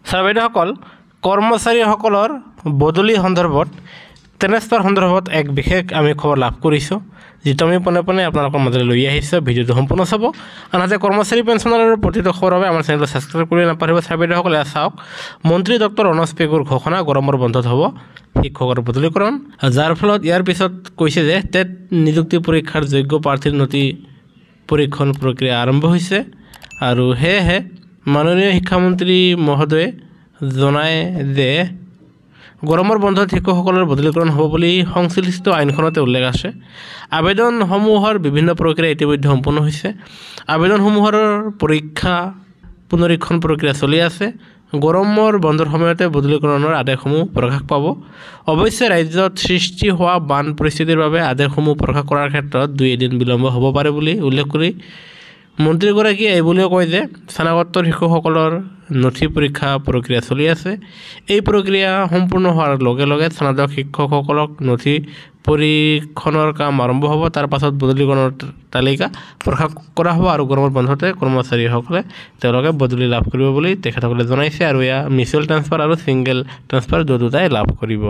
Sir বাইদেউসকল কৰ্মচাৰীসকলৰ বদলি সন্দৰ্ভত ট্ৰেন্সফাৰ সন্দৰ্ভত এক বিশেষ আমি খবৰ লাভ কৰিছোঁ, যিটো আমি পোনে পোনে আপোনালোকৰ মাজলৈ লৈ আহিছোঁ। ভিডিঅ'টো সম্পূৰ্ণ চাব। আনহাতে কৰ্মচাৰী পেঞ্চনাৰৰ প্ৰতিটো খবৰৰ বাবে আমাৰ চেনেলটো ছাবস্ক্ৰাইব কৰি নাপাহৰিব। ছাৰ বাইদেউসকলে চাওক, মন্ত্ৰী ডক্টৰ ৰণোজ পেগুৰ ঘোষণা, গৰমৰ বন্ধত হ'ব শিক্ষকৰ বদলীকৰণ, যাৰ ফলত ইয়াৰ পিছত কৈছে যে টেট নিযুক্তি পৰীক্ষাৰ যোগ্য প্ৰাৰ্থীৰ নথি পৰীক্ষণ প্ৰক্ৰিয়া আৰম্ভ হৈছে। আৰু সেয়েহে মাননীয় শিক্ষামন্ত্ৰী মহোদয়ে জনায় যে গৰমৰ বন্ধত শিক্ষকসকলৰ বদলীকৰণ হ'ব বুলি সংশ্লিষ্ট আইনখনতে উল্লেখ আছে। আবেদনসমূহৰ বিভিন্ন প্ৰক্ৰিয়া ইতিমধ্যে সম্পূৰ্ণ হৈছে। আবেদনসমূহৰ পৰীক্ষা পুনৰীক্ষণ প্ৰক্ৰিয়া চলি আছে। গৰমৰ বন্ধৰ সময়তে বদলীকৰণৰ আদেশসমূহ প্ৰকাশ পাব। অৱশ্যে ৰাজ্যত সৃষ্টি হোৱা বান পৰিস্থিতিৰ বাবে আদেশসমূহ প্ৰকাশ কৰাৰ ক্ষেত্ৰত 2 এদিন বিলম্ব হ'ব পাৰে বুলি উল্লেখ কৰি মন্ত্ৰীগৰাকীয়ে এইবুলিও কয় যে স্নাতকোত্তৰ শিক্ষকসকলৰ নথি পৰীক্ষা প্ৰক্ৰিয়া চলি আছে। এই প্ৰক্ৰিয়া সম্পূৰ্ণ হোৱাৰ লগে লগে স্নাতক শিক্ষকসকলক নথি পৰীক্ষণৰ কাম আৰম্ভ হ'ব। তাৰ পাছত বদলীকৰণৰ তালিকা প্ৰকাশ কৰা হ'ব আৰু গৰমৰ বন্ধতে কৰ্মচাৰীসকলে তেওঁলোকে বদলি লাভ কৰিব বুলি তেখেতসকলে জনাইছে। আৰু এয়া মিউচুৱেল ট্ৰান্সফাৰ আৰু ছিংগল ট্ৰান্সফাৰ দুয়োটাই লাভ কৰিব।